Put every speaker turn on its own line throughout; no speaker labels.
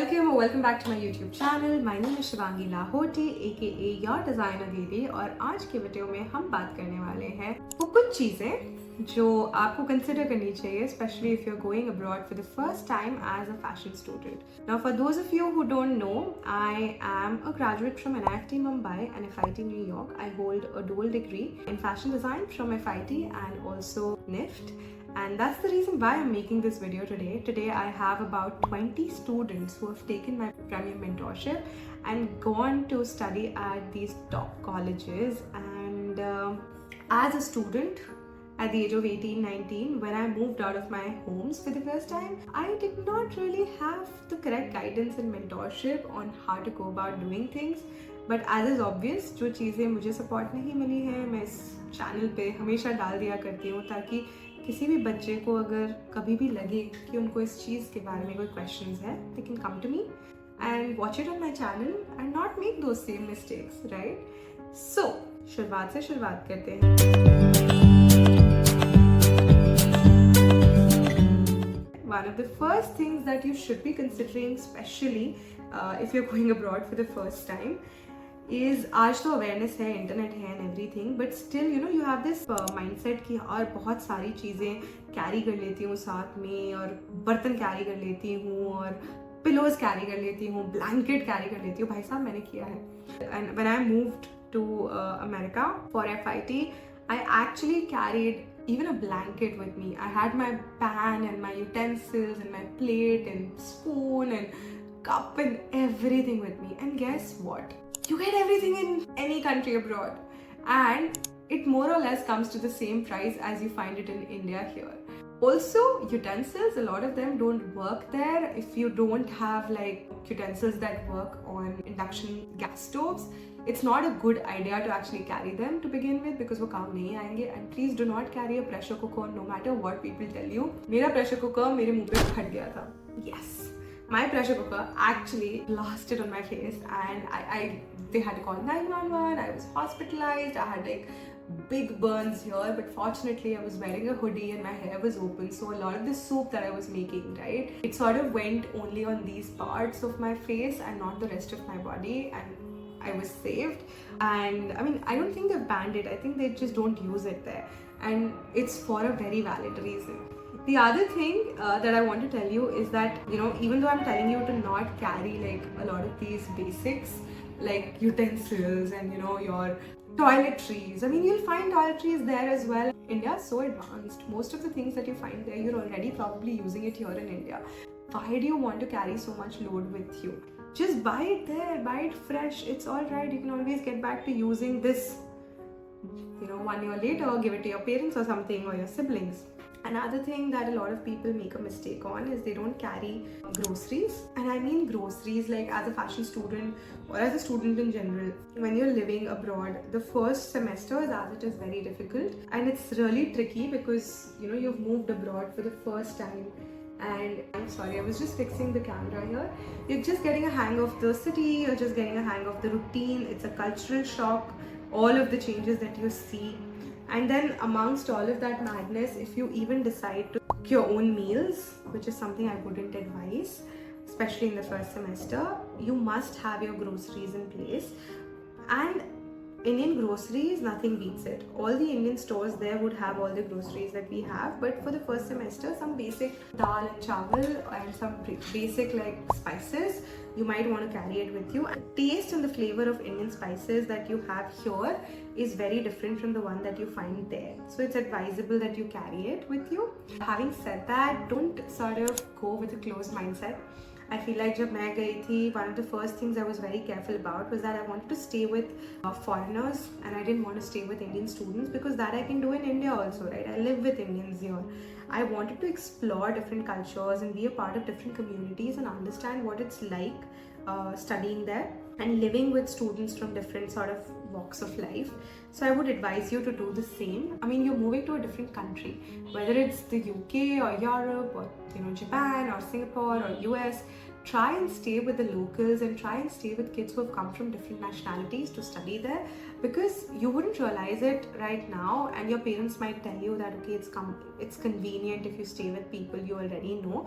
Welcome or welcome back to my YouTube channel. My name is Shivangi Lahoti, aka your designer Didi. और आज के video में हम बात करने वाले हैं वो कुछ चीजें जो आपको कंसिडर करनी चाहिए, especially if you're going abroad for the first time as a fashion student. Now, for those of you who don't know, I am a graduate from NIFT Mumbai and FIT New York. I hold a dual degree in fashion design from FIT and also NIFT. And that's the reason why I'm making this video today. Today I have about 20 students who have taken my premium mentorship and gone to study at these top colleges. And as a student, at the age of 18, 19, when I moved out of my homes for the first time, I did not really have the correct guidance and mentorship on how to go about doing things. But as is obvious, जो चीज़ें मुझे support नहीं मिली हैं, मैं इस channel पे हमेशा डाल दिया करती हूँ ताकि किसी भी बच्चे को अगर कभी भी लगे कि उनको इस चीज़ के बारे में कोई questions है, they can come to me and watch it on my channel and not make those same mistakes, right? So, शुरुआत से शुरुआत करते हैं. One of the first things that you should be considering, especially if you're going abroad for the first time, is आज तो awareness है, internet है and everything, but still you know you have this mindset कि और बहुत सारी चीज़ें carry कर लेती हूँ साथ में, और बर्तन carry कर लेती हूँ, और pillows carry कर लेती हूँ, blanket carry कर लेती हूँ. भाई साहब मैंने किया है. And when I moved to America for FIT, I actually carried even a blanket with me. I had my pan and my utensils and my plate and spoon and cup and everything with me. And guess what? You get everything in any country abroad, and it more or less comes to the same price as you find it in India here. Also, utensils, a lot of them don't work there. If you don't have like utensils that work on induction gas stoves, it's not a good idea to actually carry them to begin with because वो काम नहीं आएंगे. And please do not carry a pressure cooker no matter what people tell you. मेरा pressure cooker मेरे मुंह पे फट गया था. Yes. My pressure cooker actually blasted on my face and they had to call 911. I was hospitalized. I had like big burns here, but fortunately I was wearing a hoodie and my hair was open, so a lot of the soup that I was making, right, it sort of went only on these parts of my face and not the rest of my body, and I was saved. And I mean, I don't think they've banned it. I think they just don't use it there, and it's for a very valid reason. The other thing that I want to tell you is that, you know, even though I'm telling you to not carry like a lot of these basics like utensils and, you know, your toiletries, I mean, you'll find toiletries there as well. India is so advanced. Most of the things that you find there, you're already probably using it here in India. Why do you want to carry so much load with you? Just buy it there, buy it fresh. It's all right. You can always get back to using this, you know, 1 year later, or give it to your parents or something, or your siblings. Another thing that a lot of people make a mistake on is they don't carry groceries. And I mean groceries like as a fashion student or as a student in general. When you're living abroad, the first semester as it is very difficult, and it's really tricky because, you know, you've moved abroad for the first time. And I'm sorry, I was just fixing the camera here. You're just getting a hang of the city, you're just getting a hang of the routine. It's a cultural shock, all of the changes that you see. And then amongst all of that madness, if you even decide to cook your own meals, which is something I wouldn't advise, especially in the first semester, you must have your groceries in place. And Indian groceries, nothing beats it. All the Indian stores there would have all the groceries that we have, but for the first semester, some basic dal and chawal and some basic like spices, you might want to carry it with you. And the taste and the flavor of Indian spices that you have here is very different from the one that you find there. So it's advisable that you carry it with you. Having said that, don't sort of go with a closed mindset. I feel like जब मैं गई थी, one of the first things I was very careful about was that I wanted to stay with foreigners and I didn't want to stay with Indian students because that I can do in India also, right? I live with Indians here. I wanted to explore different cultures and be a part of different communities and understand what it's like studying there and living with students from different sort of walks of life. So I would advise you to do the same. I mean, you're moving to a different country, whether it's the UK or Europe or, you know, Japan or Singapore or US. Try and stay with the locals and try and stay with kids who have come from different nationalities to study there, because you wouldn't realize it right now, and your parents might tell you that okay, it's convenient if you stay with people you already know,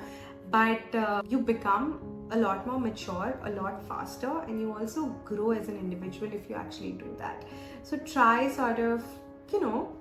but you become a lot more mature, a lot faster, and you also grow as an individual if you actually do that. So try sort of, you know,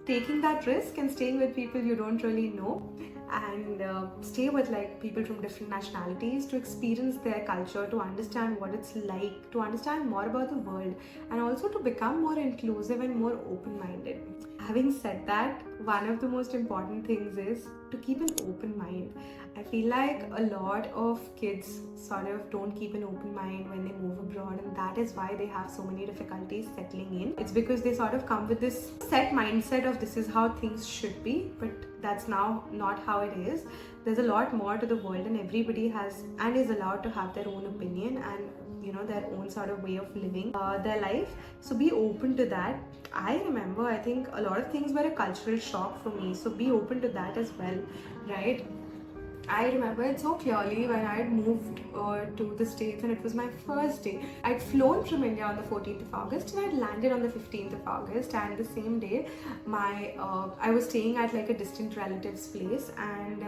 taking that risk and staying with people you don't really know, and stay with like people from different nationalities to experience their culture, to understand what it's like, to understand more about the world, and also to become more inclusive and more open-minded. Having said that, one of the most important things is to keep an open mind. I feel like a lot of kids sort of don't keep an open mind when they move abroad, and that is why they have so many difficulties settling in. It's because they sort of come with this set mindset of this is how things should be, but that's now not how it is. There's a lot more to the world, and everybody has and is allowed to have their own opinion and, you know, their own sort of way of living their life. So be open to that. I remember, I think a lot of things were a cultural shock for me, so be open to that as well, right? I remember it so clearly when I had moved to the States, and it was my first day. I'd flown from India on the 14th of August and I'd landed on the 15th of August, and the same day I was staying at like a distant relative's place, and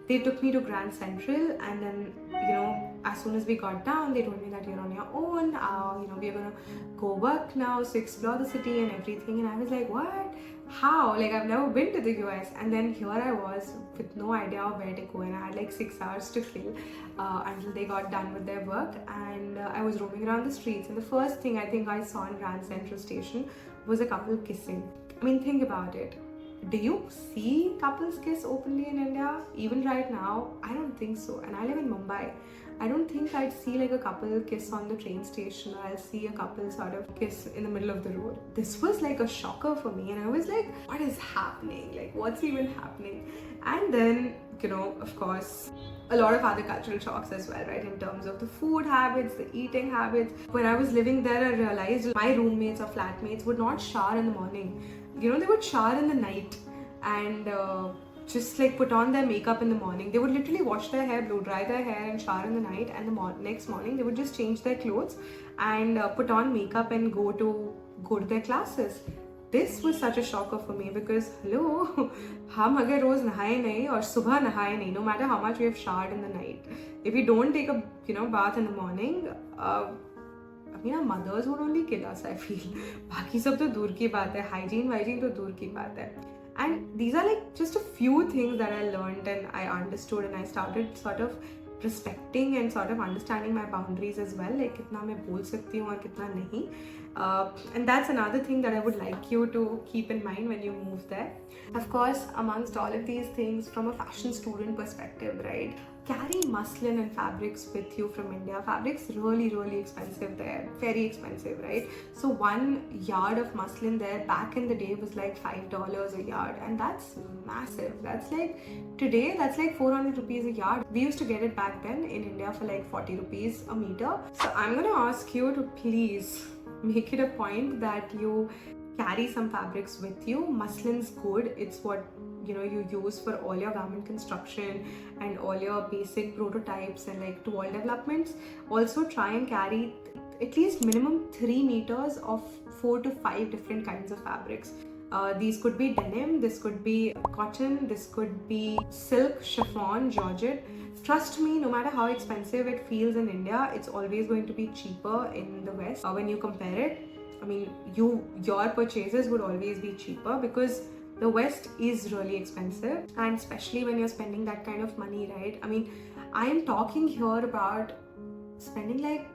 they took me to Grand Central, and then, you know, as soon as we got down, they told me that you're on your own, you know, we're gonna go work now, so explore the city and everything. And I was like, what? How? Like, I've never been to the US. And then here I was with no idea where to go, and I had like 6 hours to kill until they got done with their work. And I was roaming around the streets, and the first thing I think I saw in Grand Central Station was a couple kissing. I mean, think about it. Do you see couples kiss openly in India? Even right now, I don't think so. And I live in Mumbai. I don't think I'd see like a couple kiss on the train station, or I'll see a couple sort of kiss in the middle of the road. This was like a shocker for me, and I was like, what is happening? Like, what's even happening? And then, you know, of course, a lot of other cultural shocks as well, right? In terms of the food habits, the eating habits. When I was living there, I realized my roommates or flatmates would not shower in the morning. You know, they would shower in the night and just like put on their makeup in the morning. They would literally wash their hair, blow dry their hair and shower in the night, and the next morning they would just change their clothes and put on makeup and go to their classes. This was such a shocker for me because, hello, हम अगर रोज नहाए नहीं और सुबह नहाए नहीं, no matter how much we have showered in the night, if we don't take a, you know, bath in the morning, I mean, our mothers would only kill us, I feel. बाकी सब तो दूर की बात है, hygiene तो दूर की बात है. And these are like just a few things that I learned and I understood, and I started sort of respecting and sort of understanding my boundaries as well, like कितना मैं बोल सकती हूँ और कितना नहीं. And that's another thing that I would like you to keep in mind when you move there. Of course, amongst all of these things, from a fashion student perspective, right? Carry muslin and fabrics with you from India. Fabrics really expensive there, very expensive, right? So 1 yard of muslin there back in the day was like $5 a yard, and that's massive. That's like, today that's like 400 rupees a yard. We used to get it back then in India for like 40 rupees a meter. So I'm gonna ask you to please make it a point that you carry some fabrics with you. Muslin's good. It's what, you know, you use for all your garment construction and all your basic prototypes and like to all developments. Also try and carry at least minimum 3 meters of 4 to 5 different kinds of fabrics. These could be denim, this could be cotton, this could be silk, chiffon, georgette. Trust me, no matter how expensive it feels in India, it's always going to be cheaper in the West. When you compare it, I mean, your purchases would always be cheaper because the West is really expensive, and especially when you're spending that kind of money, right? I mean, I am talking here about spending like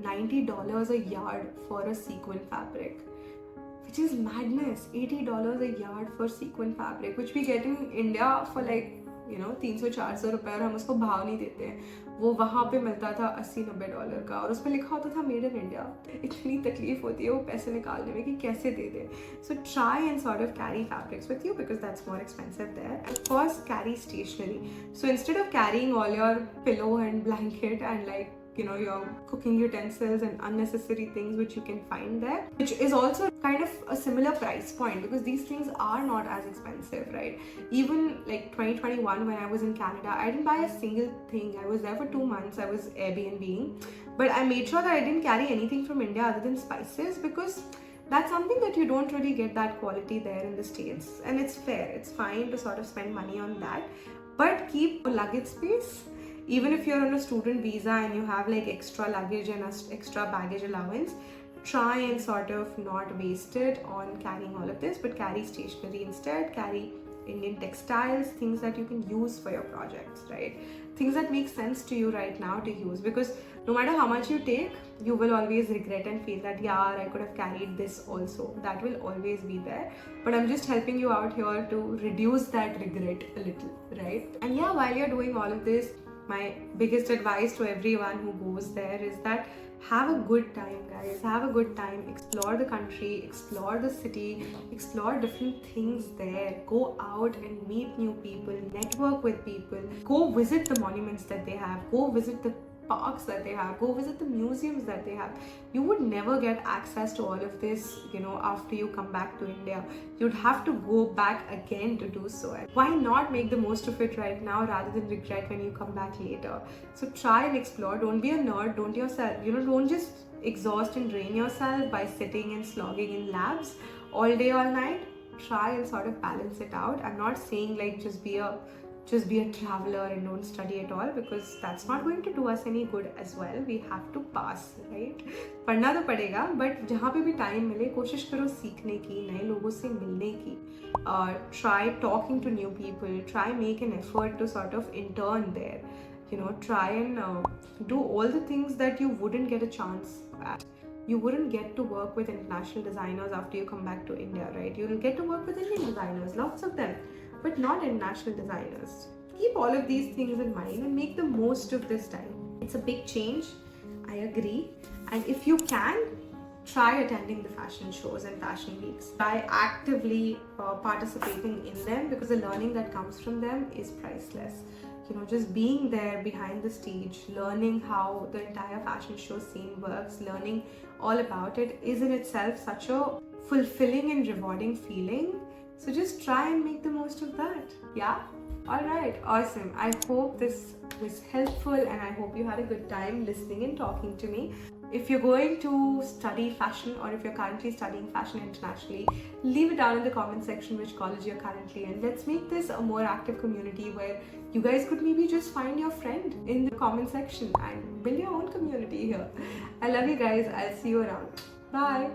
$90 a yard for a sequin fabric, which is madness. $80 a yard for sequin fabric, which we get in India for like, you know, 300-400 रुपए, और हम उसको भाव नहीं देते हैं. वो वहाँ पे मिलता था $80-90 का, और उस पर लिखा होता था मेड इन इंडिया. इतनी तकलीफ होती है वो पैसे निकालने में कि कैसे दे दे. So try and sort of carry fabrics with you because that's more expensive there. And of course, carry stationery. So instead of carrying all your pillow and blanket and like, you know, your cooking utensils and unnecessary things which you can find there, which is also kind of a similar price point because these things are not as expensive, right? Even like 2021 when I was in Canada, I didn't buy a single thing. I was there for 2 months. I was Airbnb-ing, but I made sure that I didn't carry anything from India other than spices because that's something that you don't really get that quality there in the States, and it's fair. It's fine to sort of spend money on that, but keep luggage space Even if you're on a student visa and you have like extra luggage and extra baggage allowance, try and sort of not waste it on carrying all of this, but carry stationery instead. Carry Indian textiles, things that you can use for your projects, right? Things that make sense to you right now to use, because no matter how much you take, you will always regret and feel that, yeah, I could have carried this also. That will always be there. But I'm just helping you out here to reduce that regret a little, right? And yeah, while you're doing all of this, my biggest advice to everyone who goes there is that have a good time, guys. Have a good time. Explore the country, explore the city, explore different things there. Go out and meet new people, network with people. Go visit the monuments that they have. Go visit the parks that they have. Go visit the museums that they have. You would never get access to all of this, after you come back to India. You'd have to go back again to do so. Why not make the most of it right now rather than regret when you come back later? So try and explore. Don't be a nerd. Don't just exhaust and drain yourself by sitting and slogging in labs all day, all night. Try and sort of balance it out. I'm not saying like just be a traveler and don't study at all, because that's not going to do us any good as well. We have to pass, right? पढ़ना तो पड़ेगा, but जहाँ पे भी time मिले कोशिश करो सीखने की, नए लोगों से मिलने की. Try talking to new people. Try make an effort to sort of intern there. Try and do all the things that you wouldn't get a chance at. You wouldn't get to work with international designers after you come back to India, right? You'll get to work with Indian designers, lots of them, but not international designers. Keep all of these things in mind and make the most of this time. It's a big change, I agree. And if you can, try attending the fashion shows and fashion weeks. Try actively participating in them, because the learning that comes from them is priceless. Just being there behind the stage, learning how the entire fashion show scene works, learning all about it is in itself such a fulfilling and rewarding feeling. So just try and make the most of that. Yeah? Alright, awesome. I hope this was helpful and I hope you had a good time listening and talking to me. If you're going to study fashion, or if you're currently studying fashion internationally, leave it down in the comment section which college you're currently in. Let's make this a more active community where you guys could maybe just find your friend in the comment section and build your own community here. I love you guys. I'll see you around. Bye.